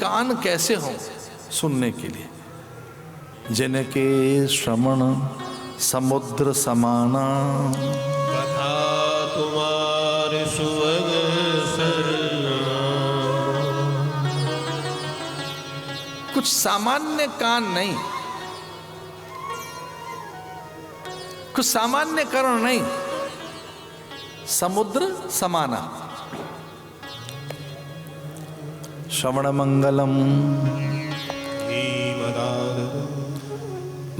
कान कैसे हों सुनने के लिए? जिनके श्रवण समुद्र समाना, कथा तुम्हारे सुअग कुछ सामान्य कान नहीं, कुछ सामान्य कर्ण नहीं, समुद्र समाना। श्रवण मंगलम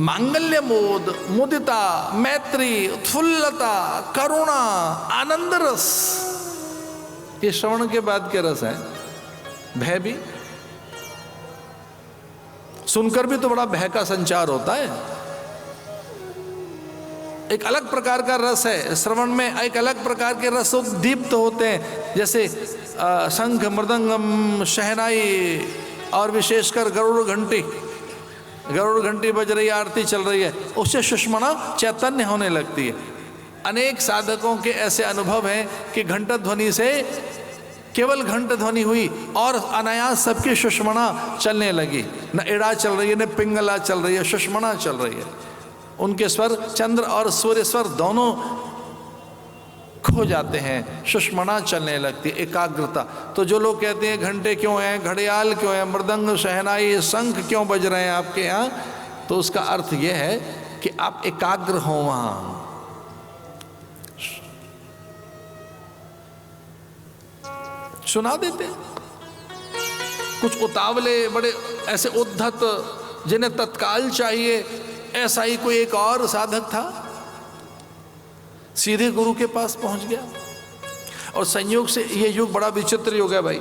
मांगल्य मोद, मुदिता, मैत्री, उत्फुल्लता, करुणा, आनंद रस, ये श्रवण के बाद के रस है। भय भी, सुनकर भी तो बड़ा भय का संचार होता है। एक अलग प्रकार का रस है श्रवण में, एक अलग प्रकार के रस उद्दीप्त होते हैं, जैसे शंख, मृदंगम, शहनाई और विशेषकर गरुड़ घंटी, गरुड़ घंटी बज रही है, आरती चल रही है, उससे सुषमना चैतन्य होने लगती है। अनेक साधकों के ऐसे अनुभव हैं कि घंटा ध्वनि से, केवल घंट ध्वनि हुई और अनायास सबकी सुषमना चलने लगी, न इड़ा चल रही है न पिंगला चल रही है, सुषमना चल रही है। उनके स्वर चंद्र और सूर्य स्वर दोनों खो जाते हैं, सुषमना चलने लगती है, एकाग्रता। तो जो लोग कहते हैं घंटे क्यों हैं, घड़ियाल क्यों है, मृदंग, शहनाई, शंख क्यों बज रहे हैं आपके यहाँ, तो उसका अर्थ यह है कि आप एकाग्र हो वहाँ। सुना देते कुछ उतावले, बड़े ऐसे उद्धत, जिन्हें तत्काल चाहिए, ऐसा ही कोई एक और साधक था, सीधे गुरु के पास पहुंच गया। और संयोग से ये युग बड़ा विचित्र युग है भाई।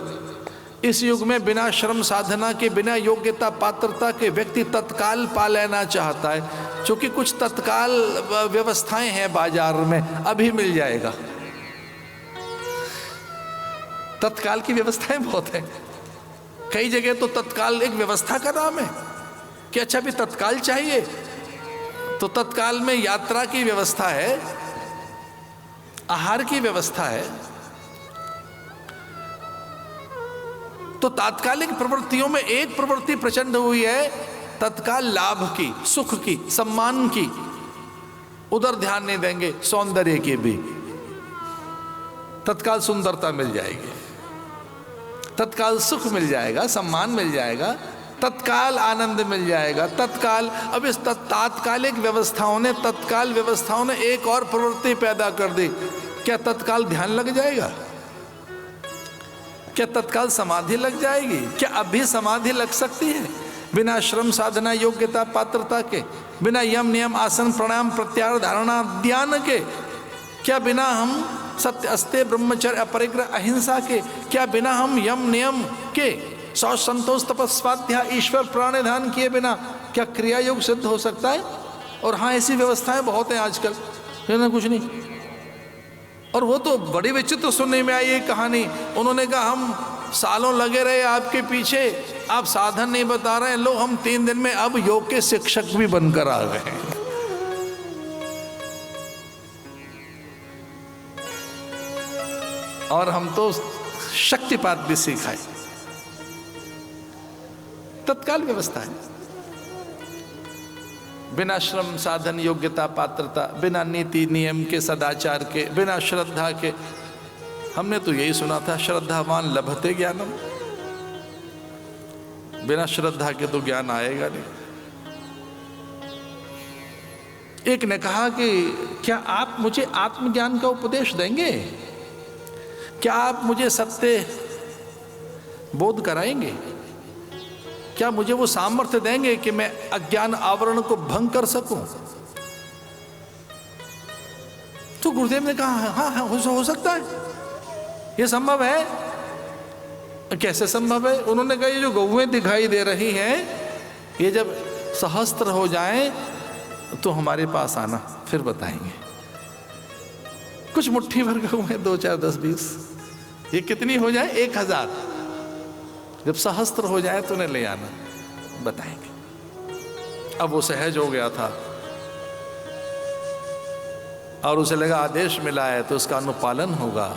इस युग में बिना श्रम साधना के, बिना योग्यता पात्रता के व्यक्ति तत्काल पा लेना चाहता है, क्योंकि कुछ तत्काल व्यवस्थाएं हैं बाजार में, अभी मिल जाएगा। तत्काल की व्यवस्थाएं बहुत है, कई जगह तो तत्काल एक व्यवस्था का नाम है कि अच्छा भी तत्काल चाहिए, तो तत्काल में यात्रा की व्यवस्था है, आहार की व्यवस्था है। तो तात्कालिक प्रवृत्तियों में एक प्रवृत्ति प्रचंड हुई है तत्काल लाभ की, सुख की, सम्मान की। उधर ध्यान नहीं देंगे, सौंदर्य की भी, तत्काल सुंदरता मिल जाएगी, तत्काल सुख मिल जाएगा, सम्मान मिल जाएगा, तत्काल आनंद मिल जाएगा, तत्काल। अब इस तात्कालिक व्यवस्थाओं ने, तत्काल व्यवस्थाओं ने एक और प्रवृत्ति पैदा कर दी। क्या तत्काल ध्यान लग जाएगा? क्या तत्काल समाधि लग जाएगी? क्या अभी समाधि लग सकती है बिना श्रम साधना योग्यता पात्रता के, बिना यम नियम आसन प्राणायाम प्रत्याहार धारणा ध्यान के? क्या बिना हम सत्य अस्ते ब्रह्मचर्य अपरिग्रह अहिंसा के, क्या बिना हम यम नियम के, सौ संतोष तपस्वाध्याय ईश्वर प्राणिधान किए बिना क्या क्रिया योग सिद्ध हो सकता है? और हाँ, ऐसी व्यवस्थाएं बहुत हैं आजकल, है कुछ नहीं। और वो तो बड़ी विचित्र सुनने में आई एक कहानी। उन्होंने कहा हम सालों लगे रहे आपके पीछे, आप साधन नहीं बता रहे हैं, लो हम 3 दिन में अब योग के शिक्षक भी बनकर आ गए हैं। और हम तो शक्तिपात भी सिखाए। तत्काल व्यवस्था है, बिना श्रम साधन योग्यता पात्रता, बिना नीति नियम के, सदाचार के, बिना श्रद्धा के। हमने तो यही सुना था, श्रद्धावान लभते ज्ञानम। बिना श्रद्धा के तो ज्ञान आएगा नहीं। एक ने कहा कि क्या आप मुझे आत्मज्ञान का उपदेश देंगे? क्या आप मुझे सत्य बोध कराएंगे? क्या मुझे वो सामर्थ्य देंगे कि मैं अज्ञान आवरण को भंग कर सकूं? तो गुरुदेव ने कहा हाँ हाँ हो सकता है, ये संभव है। कैसे संभव है? उन्होंने कहा ये जो गौएं दिखाई दे रही हैं, ये जब सहस्त्र हो जाएं तो हमारे पास आना, फिर बताएंगे। कुछ मुट्ठी भर गौएं, 2 4 10 20, ये कितनी हो जाए? 1000। जब सहस्त्र हो जाए तो उन्हें ले आना, बताएंगे। अब वो सहज हो गया था और उसे लगा आदेश मिला है तो उसका अनुपालन होगा।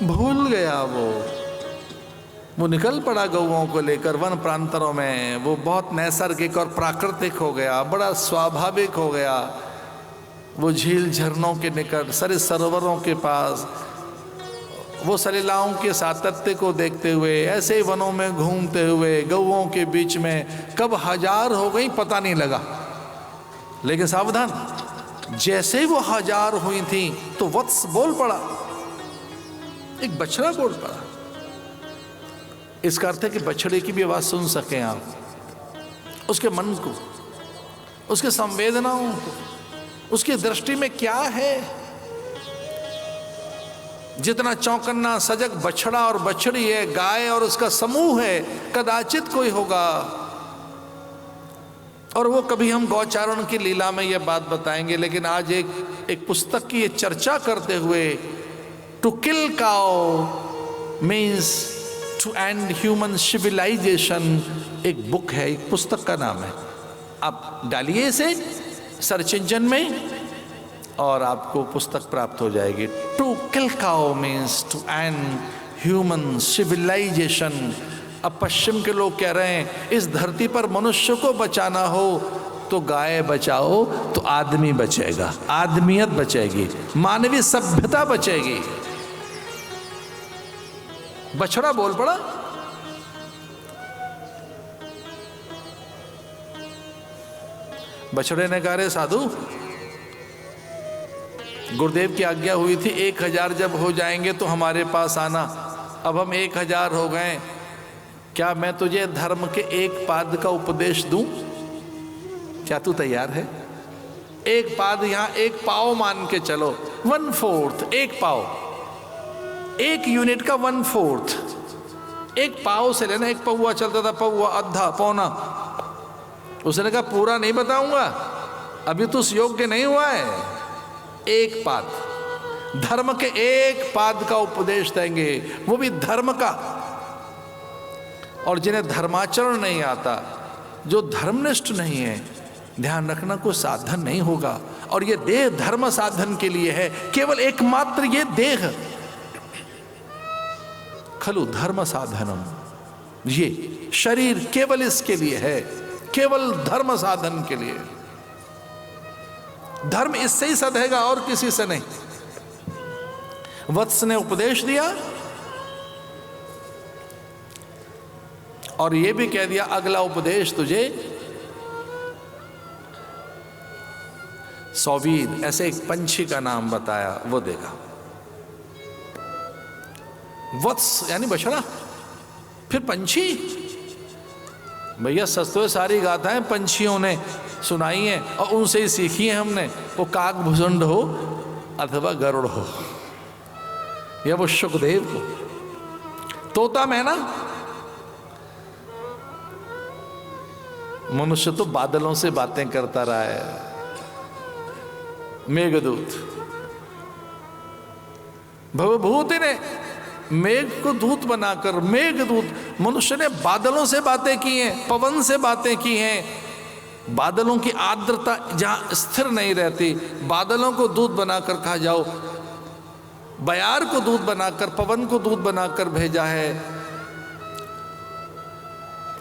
भूल गया वो वो निकल पड़ा गौओं को लेकर वन प्रांतरों में। वो बहुत नैसर्गिक और प्राकृतिक हो गया, बड़ा स्वाभाविक हो गया। वो झील झरनों के निकट, सरित सरोवरों के पास, वो सलीलाओं के सातत्य को देखते हुए ऐसे ही वनों में घूमते हुए गौओं के बीच में कब 1000 हो गई पता नहीं लगा। लेकिन सावधान, जैसे ही वो 1000 हुई थी तो वत्स बोल पड़ा, एक बछड़ा बोल पड़ा। इसका अर्थ है कि बछड़े की भी आवाज सुन सकें आप, उसके मन को, उसके संवेदनाओं को, उसकी दृष्टि में क्या है। जितना चौकन्ना सजग बछड़ा और बछड़ी है, गाय और उसका समूह है, कदाचित कोई होगा। और वो कभी हम गौचारण की लीला में यह बात बताएंगे। लेकिन आज एक पुस्तक की ये चर्चा करते हुए, to kill cow means to end human civilization, एक बुक है, एक पुस्तक का नाम है। आप डालिए इसे सर्च इंजन में और आपको पुस्तक प्राप्त हो जाएगी। To kill cow means to end human civilization. अब पश्चिम के लोग कह रहे हैं इस धरती पर मनुष्य को बचाना हो तो गाय बचाओ तो आदमी बचेगा, आदमियत बचेगी, मानवीय सभ्यता बचेगी। बछड़ा बोल पड़ा। बछड़े ने कहा, रे साधु, गुरुदेव की आज्ञा हुई थी 1000 जब हो जाएंगे तो हमारे पास आना। अब हम 1000 हो गए, क्या मैं तुझे धर्म के एक पाद का उपदेश दूं? क्या तू तैयार है? एक पाद, यहां एक पाव मान के चलो, 1/4, एक पाव, एक यूनिट का 1/4, एक पाव से लेना। एक पौवा चलता था, पौवा, अद्धा, पौना। उसने कहा पूरा नहीं बताऊंगा, अभी तो उस योग्य नहीं हुआ है। एक पाद, धर्म के एक पाद का उपदेश देंगे, वो भी धर्म का। और जिन्हें धर्माचरण नहीं आता, जो धर्मनिष्ठ नहीं है, ध्यान रखना कोई साधन नहीं होगा। और ये देह धर्म साधन के लिए है, केवल एकमात्र ये देह। खलु धर्म साधनम, ये शरीर केवल इसके लिए है, केवल धर्म साधन के लिए। धर्म इससे ही सधेगा और किसी से नहीं। वत्स ने उपदेश दिया और यह भी कह दिया अगला उपदेश तुझे सौवीर, ऐसे एक पंछी का नाम बताया, वो देगा। वत्स यानी बछड़ा, फिर पंछी। भैया सस्तों सारी गाथाएं पंछियों ने सुनाई हैं और उनसे ही सीखी है हमने। वो काक भुजंड हो अथवा गरुड़ हो, या वो शुकदेव हो, तोता मैना। मनुष्य तो बादलों से बातें करता रहा है। मेघदूत, भवभूति ने मेघ को दूत बनाकर, मेघदूत, मनुष्य ने बादलों से बातें की हैं, पवन से बातें की हैं। बादलों की आर्द्रता जहां स्थिर नहीं रहती, बादलों को दूत बनाकर कहा जाओ, बयार को दूत बनाकर, पवन को दूत बनाकर भेजा है।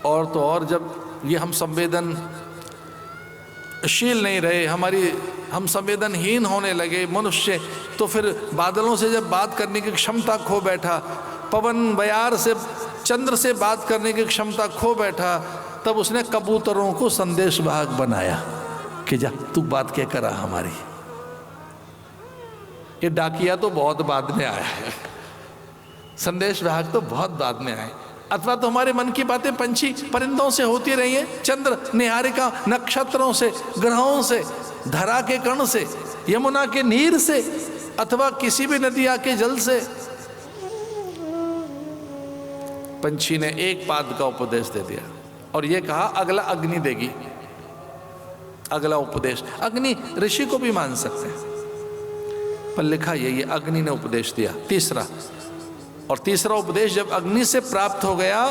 और तो और जब ये हम संवेदनशील नहीं रहे, हम संवेदनहीन होने लगे मनुष्य, तो फिर बादलों से जब बात करने की क्षमता खो बैठा, पवन, बयार से, चंद्र से बात करने की क्षमता खो बैठा, तब उसने कबूतरों को संदेशवाहक बनाया कि जा तू बात क्या करा हमारी। ये डाकिया तो बहुत बाद में आया है, संदेशवाहक तो बहुत बाद में आए। अथवा तो हमारे मन की बातें पंछी परिंदों से होती रही है, चंद्र, निहारिका, नक्षत्रों से, ग्रहों से, धरा के कण से, यमुना के नीर से, अथवा किसी भी नदिया के जल से। पंछी ने एक पाद का उपदेश दे दिया और ये कहा अगला अग्नि देगी, अगला उपदेश। अग्नि ऋषि को भी मान सकते हैं, पर लिखा ये अग्नि ने उपदेश दिया, तीसरा। और तीसरा उपदेश जब अग्नि से प्राप्त हो गया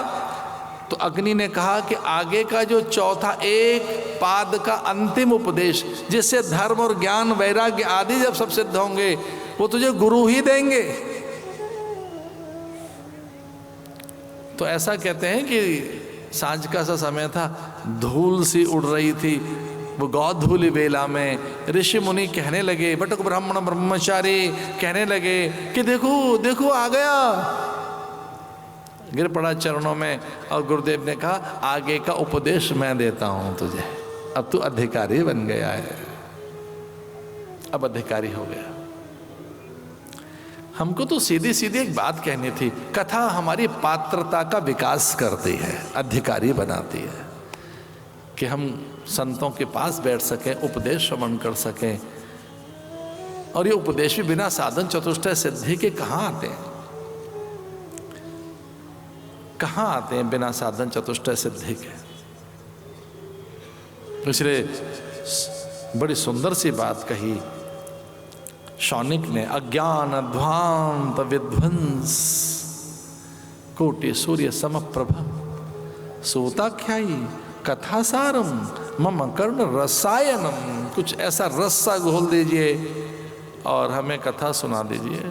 तो अग्नि ने कहा कि आगे का जो चौथा एक पाद का अंतिम उपदेश, जिससे धर्म और ज्ञान, वैराग्य आदि जब सब सिद्ध होंगे, वो तुझे गुरु ही देंगे। तो ऐसा कहते हैं कि सांझ का सा समय था, धूल सी उड़ रही थी वो गौधूलि बेला में। ऋषि मुनि कहने लगे, बटुक ब्राह्मण ब्रह्मचारी कहने लगे कि देखो देखो आ गया, गिर पड़ा चरणों में। और गुरुदेव ने कहा, आगे का उपदेश मैं देता हूं तुझे, अब तू अधिकारी बन गया है, अब अधिकारी हो गया। हमको तो सीधी सीधी एक बात कहनी थी, कथा हमारी पात्रता का विकास करती है, अधिकारी बनाती है, कि हम संतों के पास बैठ सकें, उपदेश श्रवण कर सकें। और ये उपदेश भी बिना साधन चतुष्टय सिद्धि के कहाँ आते हैं, कहाँ आते हैं बिना साधन चतुष्टय सिद्धि के। इसलिए बड़ी सुंदर सी बात कही शौनिक ने, अज्ञान ध्वांत विध्वंस कोटि सूर्य समप्रभ सोताख्यायी कथासारम मम कर्ण रसायनम। कुछ ऐसा रस सा घोल दीजिए और हमें कथा सुना दीजिए।